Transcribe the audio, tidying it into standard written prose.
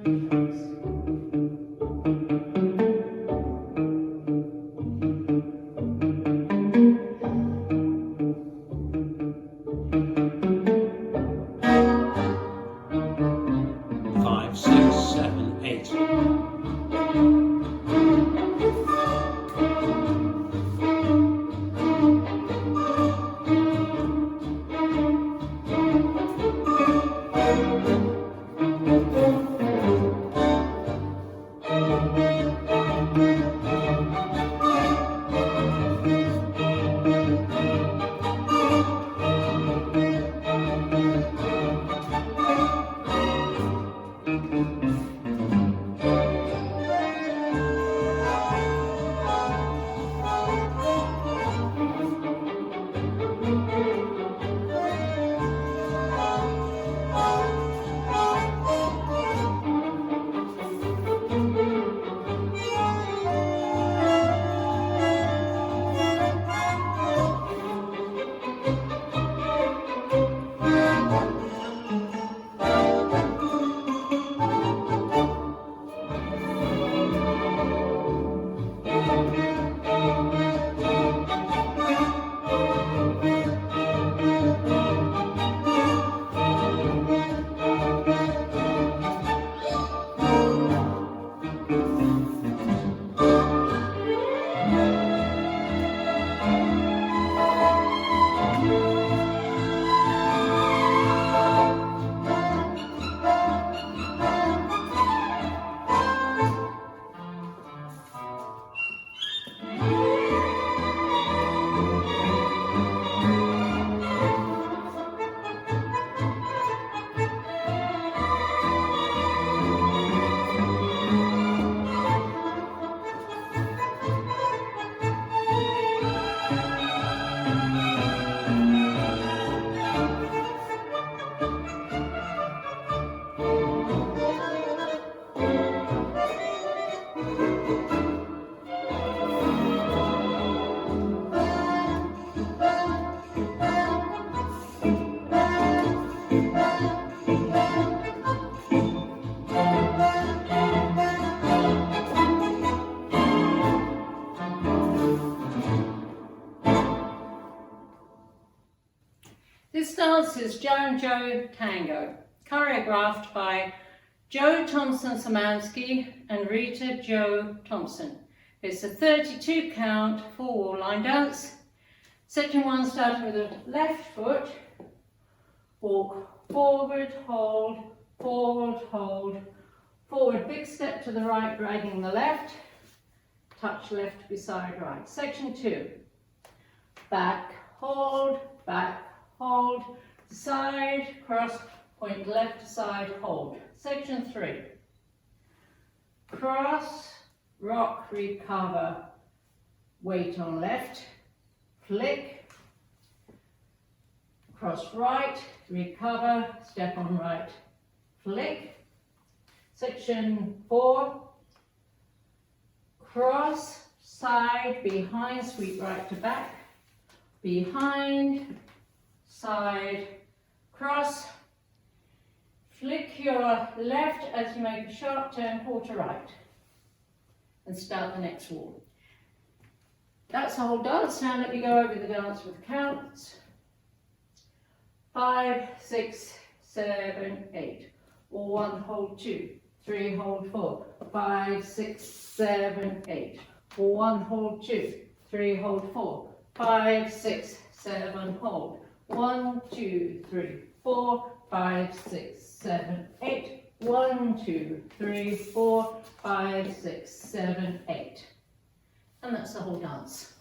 No choice. Five, six, seven, eight. This dance is N Jo Tango, choreographed by Jo Thompson-Szymanski and Rita Jo Thompson. It's a 32 count, 4-wall line dance. Section 1 starts with the left foot, walk forward, hold, forward, big step to the right, dragging the left, touch left beside right. Section 2, back, hold, side, cross, point left to side, hold. Section 3, cross, rock, recover, weight on left, flick, cross right, recover, step on right, flick. Section 4, cross, side, behind, sweep right to back, behind, side, cross, flick your left as you make a sharp turn, quarter right, and start the next wall. That's the whole dance. Now let me go over the dance with the counts. 5, 6, 7, 8. Or 1, hold 2, 3, hold 4, 5, 6, 7, 8. Or 1, hold 2, 3, hold 4, 5, 6, 7, hold. 1, 2, 3, 4, 5, 6, 7, 8. 1, 2, 3, 4, 5, 6, 7, 8. And that's the whole dance.